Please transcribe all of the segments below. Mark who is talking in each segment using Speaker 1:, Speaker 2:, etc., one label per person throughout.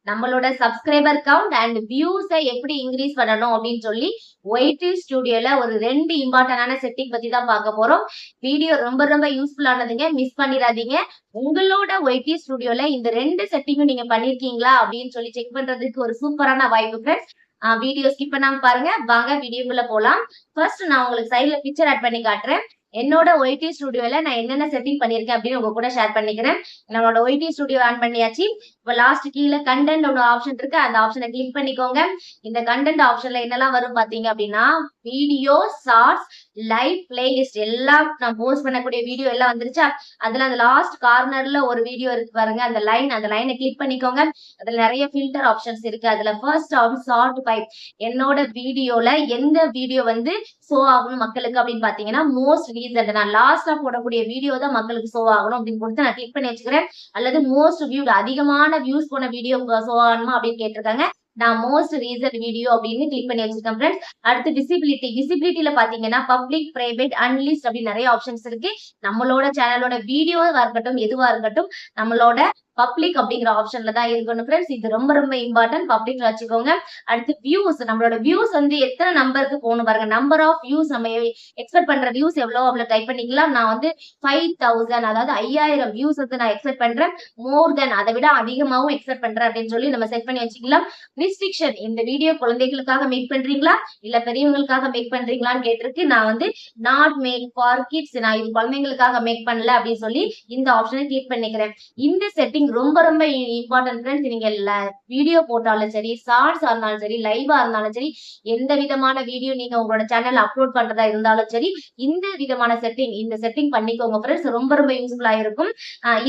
Speaker 1: நம்மளோட subscriber count and வியூஸை எப்படி increase பண்ணணும் அப்படின்னு சொல்லி ஒய்டி ஸ்டுடியோல ஒரு 2 இம்பார்ட்டன்டான செட்டிங் பத்தி தான் பார்க்க போறோம். வீடியோ ரொம்ப ரொம்ப யூஸ்ஃபுல்லானதுங்க, மிஸ் பண்ணிடாதீங்க. உங்களோட ஒய்டி ஸ்டுடியோல இந்த 2 செட்டிங்கும் நீங்க பண்ணிருக்கீங்களா அப்படின்னு சொல்லி செக் பண்றதுக்கு ஒரு சூப்பரான வாய்ப்பு ஃப்ரெண்ட்ஸ். வீடியோ ஸ்கிப் பண்ணாம பாருங்க. வாங்க வீடியோக்குள்ள போலாம். ஃபர்ஸ்ட் நான் உங்களுக்கு சைட்ல பிக்சர் ஆட் பண்ணி காட்டுறேன். என்னோட ஒய்டி ஸ்டுடியோல நான் என்னென்ன செட்டிங் பண்ணிருக்கேன் அப்படின்னு உங்க கூட ஷேர் பண்ணிக்கிறேன். நம்மளோட ஒய்டி ஸ்டுடியோ ஆன் பண்ணியாச்சு. இப்ப லாஸ்ட் கீழே கண்டென்ட் ஆப்ஷன் இருக்கு, அந்த ஆப்ஷனை கிளிக் பண்ணிக்கோங்க. இந்த கண்டென்ட் ஆப்ஷன்ல என்னெல்லாம் வரும் பாத்தீங்க அப்படின்னா, வீடியோ, ஷார்ட்ஸ், லைவ், பிளேலிஸ்ட் எல்லாம் நான் போஸ்ட் பண்ணக்கூடிய வீடியோ எல்லாம் வந்துருச்சா. அதுல அந்த லாஸ்ட் கார்னர்ல ஒரு வீடியோ இருக்கு பாருங்க, அந்த லைனை கிளிக் பண்ணிக்கோங்க. அதுல நிறைய ஃபில்டர் ஆப்ஷன்ஸ் இருக்கு. அதுல ஃபர்ஸ்ட் ஆப்ஷன் ஷார்ட் பை என்னோட வீடியோல எந்த வீடியோ வந்து ஷோ ஆகணும் மக்களுக்கு அப்படின்னு பாத்தீங்கன்னா, மோஸ்ட் ரீசன்ட் நான் லாஸ்டா போடக்கூடிய வீடியோ தான் மக்களுக்கு ஷோ ஆகணும் அப்படின்னு கொடுத்து நான் கிளிக் பண்ணி வச்சுக்கிறேன். அல்லது மோஸ்ட் வியூட் அதிகமான வியூஸ் போன வீடியோ ஷோ ஆகணுமா அப்படின்னு கேட்டிருக்காங்க. நான் மோஸ்ட் ரீசன்ட் வீடியோ அப்படின்னு கிளிக் பண்ணி வச்சிருக்கேன் ஃப்ரெண்ட்ஸ். அடுத்து விசிபிலிட்டியில பாத்தீங்கன்னா பப்ளிக், பிரைவேட், அன்லிஸ்ட் அப்படின்னு நிறைய ஆப்ஷன்ஸ் இருக்கு. நம்மளோட சேனலோட வீடியோவா இருக்கட்டும், எதுவா இருக்கட்டும், நம்மளோட பப்ளிக் அப்படிங்கிற ஆப்ஷன்ல தான் இருக்கணும் ஃப்ரெண்ட்ஸ். இது ரொம்ப ரொம்ப இம்பார்ட்டன்ட், பப்ளிக்ல வச்சுக்கோங்க. அடுத்து வியூஸ், நம்மளோட வியூஸ் வந்து எத்தனை நம்பருக்கு போகணும் பாருங்க. நம்பர் ஆஃப் வியூஸ், நம்ம எக்ஸ்பெக்ட் பண்ற வியூஸ் எவ்வளவு அவ்வளவு டைப் பண்ணிக்கலாம். நான் வந்து 5000, அதாவது 5000 வியூஸ் வந்து நான் எக்ஸ்பெக்ட் பண்றேன். மோர் தென், அதை விட அதிகமாகவும் எக்ஸ்பெக்ட் பண்றேன் அப்படின்னு சொல்லி நம்ம செட் பண்ணி வச்சுக்கலாம். ரிஸ்ட்ரிக்ஷன், இந்த வீடியோ குழந்தைகளுக்காக மேக் பண்றீங்களா இல்ல பெரியவங்களுக்காக மேக் பண்றீங்களான்னு கேட்டிருக்கு. நான் வந்து நாட் மேக் ஃபார் கிட்ஸ், நான் இது குழந்தைங்களுக்காக மேக் பண்ணல அப்படின்னு சொல்லி இந்த ஆப்ஷனை கிளிக் பண்ணிக்கிறேன். இந்த செட்டிங் ரொம்ப ரொம்ப இம்பார்ட்டன்ட் ஃப்ரெண்ட்ஸ். நீங்க வீடியோ போட்டாலும் சரி, ஷார்ட்ஸா இருந்தாலும் சரி, லைவா இருந்தாலும் சரி, எந்த விதமான வீடியோ நீங்க உங்களோட சேனல்ல அப்லோட் பண்றதா இருந்தாலும் சரி, இந்த விதமான செட்டிங், இந்த செட்டிங் பண்ணிக்கோங்க ஃப்ரெண்ட்ஸ். ரொம்ப ரொம்ப யூஸ்ஃபுல்லா இருக்கும்.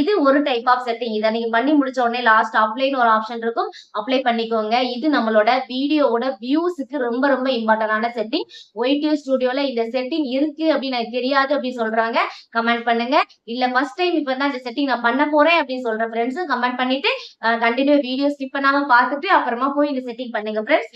Speaker 1: இது ஒரு டைப் ஆஃப் செட்டிங். இதை நீங்க பண்ணி முடிச்ச உடனே லாஸ்ட் அப்ளைன்னு ஒரு ஆப்ஷன் இருக்கும், அப்ளை பண்ணிக்கோங்க. இது நம்மளோட வீடியோவோட வியூஸுக்கு ரொம்ப ரொம்ப இம்பார்ட்டன்டான செட்டிங். ஒய்டி ஸ்டுடியோல இந்த செட்டிங் இருக்கு அப்படின்னு எனக்கு தெரியாது அப்படின்னு சொல்றாங்க, கமெண்ட் பண்ணுங்க. இல்ல ஃபர்ஸ்ட் டைம் இப்ப தான் இந்த செட்டிங் நான் பண்ண போறேன் அப்படின்னு சொல்ற ஃப்ரெண்ட்ஸ் கமெண்ட் பண்ணிட்டு கண்டினியூ வீடியோ ஸ்கிப் பண்ணாம பார்த்துட்டு அப்புறமா போய் இந்த செட்டிங் பண்ணுங்க ஃப்ரெண்ட்ஸ்.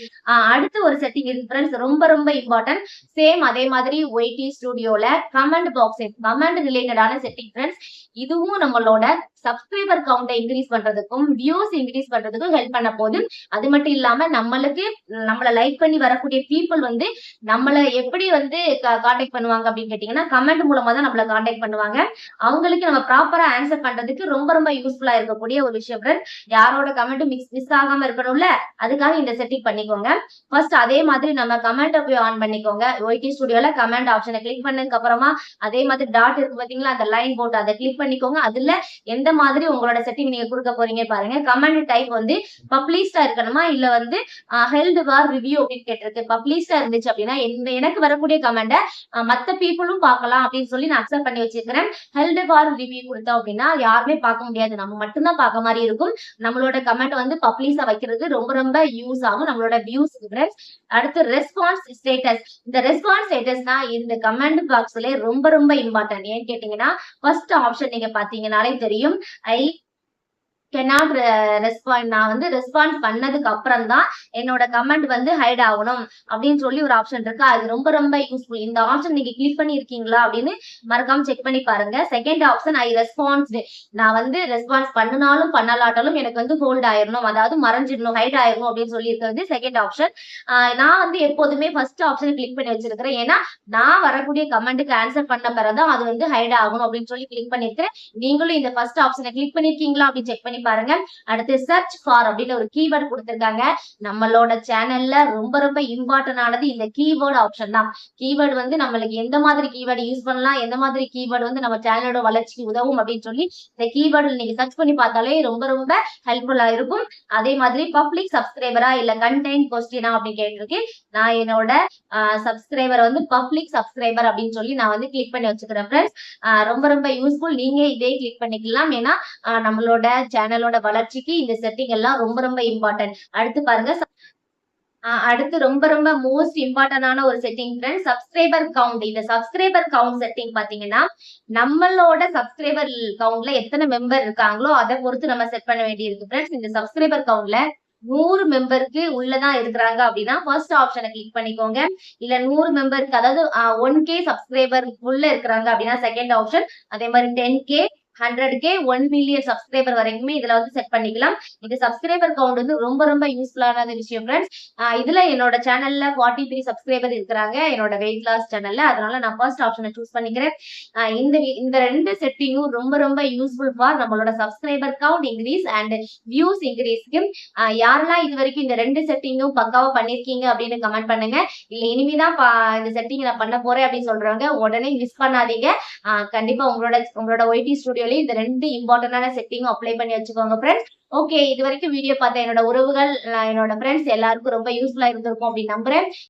Speaker 1: அடுத்து ஒரு செட்டிங் இருக்கு ஃப்ரெண்ட்ஸ், ரொம்ப ரொம்ப இம்பார்ட்டன்ட். சேம் அதே மாதிரி ஒய்டி ஸ்டுடியோல கமெண்ட் பாக்ஸ், கமெண்ட் ரிலேட்டடான செட்டிங் ஃப்ரெண்ட்ஸ். இதுவும் நம்மளோட சப்ஸ்கிரைபர் கவுண்டை இன்க்ரீஸ் பண்றதுக்கும் வியூஸ் இன்க்ரீஸ் பண்றதுக்கும் ஹெல்ப் பண்ண போது. அது மட்டும் இல்லாம நம்மள லைக் பண்ணி வரக்கூடிய பீப்புள் வந்து நம்மள எப்படி வந்து கான்டாக்ட் பண்ணுவாங்க அப்படின்னு கேட்டீங்கன்னா, கமெண்ட் மூலமா தான் நம்மள கான்டாக்ட் பண்ணுவாங்க. அவங்களுக்கு நம்ம ப்ராப்பரா ஆன்சர் பண்றதுக்கு ரொம்ப ரொம்ப யூஸ்ஃபுல்லா இருக்கக்கூடிய ஒரு விஷயம் ஃப்ரெண்ட்ஸ். யாரோட கமெண்ட்டும் மிஸ் ஆகாம இருக்கணும்ல, அதுக்காக இந்த செட்டிங் பண்ணிக்கோங்க. ஃபர்ஸ்ட் அதே மாதிரி நம்ம கமெண்ட் போய் ஆன் பண்ணிக்கோங்க. ஒய்டி ஸ்டுடியோல கமெண்ட் ஆப்ஷனை கிளிக் பண்ணதுக்கு அப்புறமா அதே மாதிரி டாட் இருக்கு பாத்தீங்களா, அந்த லைன் போட்டு அதை கிளிக் பண்ணிக்கோங்க. அதுல எந்த மாதிரி உங்களோட செட்டிங் நீங்க கொடுக்க போறீங்க பாருங்க. கமெண்ட் டைப் வந்து பப்ளிஷ்டா இருக்கணுமா இல்ல வந்து ஹெல்ட் ஃபார் ரிவ்யூ அப்படின்னு கேட்டிருக்கு. பப்ளிஷ்டா இருந்துச்சு அப்படின்னா எனக்கு வரக்கூடிய கமெண்ட மத்த பீப்புளும் பார்க்கலாம் அப்படின்னு சொல்லி நான் அக்செப்ட் பண்ணி வச்சிருக்கிறேன். ஹெல்ட் ஃபார் ரிவ்யூ கொடுத்தோம் அப்படின்னா யாருமே பார்க்க முடியாது, நம்ம மட்டும்தான் பார்க்க மாதிரி இருக்கும். நம்மளோட கமெண்ட் வந்து பப்ளிஷா வைக்கிறது ரொம்ப ரொம்ப யூஸ் ஆகும் நம்மளோட வியூஸ்க்கு ஃப்ரெண்ட்ஸ். அடுத்து ரெஸ்பான்ஸ் ஸ்டேட்டஸ். இந்த ரெஸ்பான்ஸ் ஸ்டேட்டஸ்னா இந்த கமெண்ட் பாக்ஸ்ல ரொம்ப ரொம்ப இம்பார்ட்டன்ட். ஏன்னு கேட்டீங்கன்னா, ஃபர்ஸ்ட் ஆப்ஷன் நீங்க பாத்தீங்கன்னாலே தெரியும், ஐ cannot ரெஸ்பாண்ட். நான் வந்து ரெஸ்பான்ஸ் பண்ணதுக்கு அப்புறம் தான் என்னோட கமெண்ட் வந்து ஹைட் ஆகணும் அப்படின்னு சொல்லி ஒரு ஆப்ஷன் இருக்கு. அது ரொம்ப ரொம்ப யூஸ்ஃபுல். இந்த ஆப்ஷன் நீங்க கிளிக் பண்ணி இருக்கீங்களா அப்படின்னு மறக்காம செக் பண்ணி பாருங்க. செகண்ட் ஆப்ஷன் ஐ ரெஸ்பான்ஸ்டு. நான் வந்து ரெஸ்பான்ஸ் பண்ணினாலும் பண்ணலாட்டாலும் எனக்கு வந்து ஹோல்ட் ஆயிரணும், அதாவது மறைஞ்சிடணும், ஹைட் ஆயிரணும் அப்படின்னு சொல்லி இருக்கிறது செகண்ட் ஆப்ஷன். நான் வந்து எப்போதுமே ஃபர்ஸ்ட் ஆப்ஷன் கிளிக் பண்ணி வச்சிருக்கிறேன். ஏன்னா நான் வரக்கூடிய கமெண்ட்டுக்கு ஆன்சர் பண்ண பிறகுதான் அது வந்து ஹைட் ஆகணும் அப்படின்னு சொல்லி கிளிக் பண்ணிருக்கிறேன். நீங்களும் இந்த ஃபர்ஸ்ட் ஆப்ஷனை கிளிக் பண்ணிருக்கீங்களா அப்படின்னு செக் பண்ணி பாருங்க. அடுத்து சர்ச் ஃபார் அப்படின்னு ஒரு கீவேர்ட் கொடுத்திருக்காங்க. நம்மளோட சேனல்ல ரொம்ப ரொம்ப இம்பார்ட்டன்ட் ஆனது இந்த கீவேர்ட் ஆப்ஷன் தான். கீவேர்டு வந்து நம்மளுக்கு எந்த மாதிரி கீவேர்டு யூஸ் பண்ணலாம், எந்த மாதிரி கீவேர்டு வந்து நம்ம சேனலோட வளர்ச்சிக்கு உதவும் அப்படின்னு சொல்லி இந்த கீவேர்டு நீங்க சர்ச் பண்ணி பார்த்தாலே ரொம்ப ரொம்ப ஹெல்ப்ஃபுல்லா இருக்கும். அதே மாதிரி பப்ளிக் சப்ஸ்கிரைபரா இல்ல கண்டென்ட் கொஸ்டினா அப்படின்னு கேட்டிருக்கு. நான் என்னோட சப்ஸ்கிரைபர் வந்து பப்ளிக் சப்ஸ்கிரைபர் அப்படின்னு சொல்லி நான் வந்து கிளிக் பண்ணி வச்சுக்கிறேன் ஃப்ரெண்ட்ஸ். ரொம்ப ரொம்ப யூஸ்ஃபுல். நீங்க இதே கிளிக் பண்ணிக்கலாம். ஏன்னா நம்மளோட சேனலோட வளர்ச்சிக்கு இந்த செட்டிங் எல்லாம் ரொம்ப ரொம்ப இம்பார்ட்டன்ட். அடுத்து பாருங்க, அடுத்து ரொம்ப ரொம்ப மோஸ்ட் இம்பார்ட்டன்டான ஒரு செட்டிங் ஃப்ரெண்ட்ஸ், சப்ஸ்கிரைபர் கவுண்ட். இந்த சப்ஸ்கிரைபர் கவுண்ட் செட்டிங் பாத்தீங்கன்னா, நம்மளோட சப்ஸ்கிரைபர் கவுண்ட்ல எத்தனை மெம்பர் இருக்காங்களோ அதை பொறுத்து நம்ம செட் பண்ண வேண்டி இருக்கு ஃப்ரெண்ட்ஸ். இந்த சப்ஸ்கிரைபர் கவுண்ட்ல 100 மெம்பருக்கு உள்ளதான் இருக்கிறாங்க அப்படின்னா ஃபர்ஸ்ட் ஆப்ஷனை கிளிக் பண்ணிக்கோங்க. இல்ல 100 மெம்பருக்கு, அதாவது 1K சப்ஸ்கிரைபர் உள்ள இருக்கிறாங்க அப்படின்னா செகண்ட் ஆப்ஷன். அதே மாதிரி 10K, 100K 1 மில்லியன் சப்ஸ்கிரைபர் வரைக்குமே இதுல வந்து செட் பண்ணிக்கலாம். இது சப்ஸ்கிரைபர் கவுண்ட் வந்து ரொம்ப ரொம்ப யூஸ்ஃபுல்லான விஷயம் ஃப்ரெண்ட்ஸ். இதுல என்னோட சேனல்ல 43 சப்ஸ்கிரைபர் இருக்கிறாங்க என்னோட வெயிட் லாஸ் சேனல்ல. அதனால நான் ஃபர்ஸ்ட் ஆப்ஷனை சூஸ் பண்ணிக்கிறேன். இந்த ரெண்டு செட்டிங்கும் ரொம்ப ரொம்ப யூஸ்ஃபுல் ஃபார் நம்மளோட subscriber count increase and views இன்க்ரீஸ்க்கு. யாரெல்லாம் இது வரைக்கும் இந்த ரெண்டு செட்டிங்கும் பக்காவா பண்ணிருக்கீங்க அப்படின்னு கமெண்ட் பண்ணுங்க. இல்ல இனிமேதான் இந்த செட்டிங் நான் பண்ண போறேன் அப்படின்னு சொல்றவங்க உடனே மிஸ் பண்ணாதீங்க. கண்டிப்பா உங்களோட ஒய்டி ஸ்டுடியோலயும் இந்த ரெண்டு இம்பார்ட்டன்டான செட்டிங்கும் அப்ளை பண்ணி வச்சுக்கோங்க ஃப்ரெண்ட்ஸ். ஓகே, இது வரைக்கும் வீடியோ பார்த்த என்னோட உறவுகள், என்னோட ஃப்ரெண்ட்ஸ் எல்லாருக்கும் ரொம்ப யூஸ்ஃபுல்லா இருந்திருக்கும் அப்படின்னு நம்புறேன்.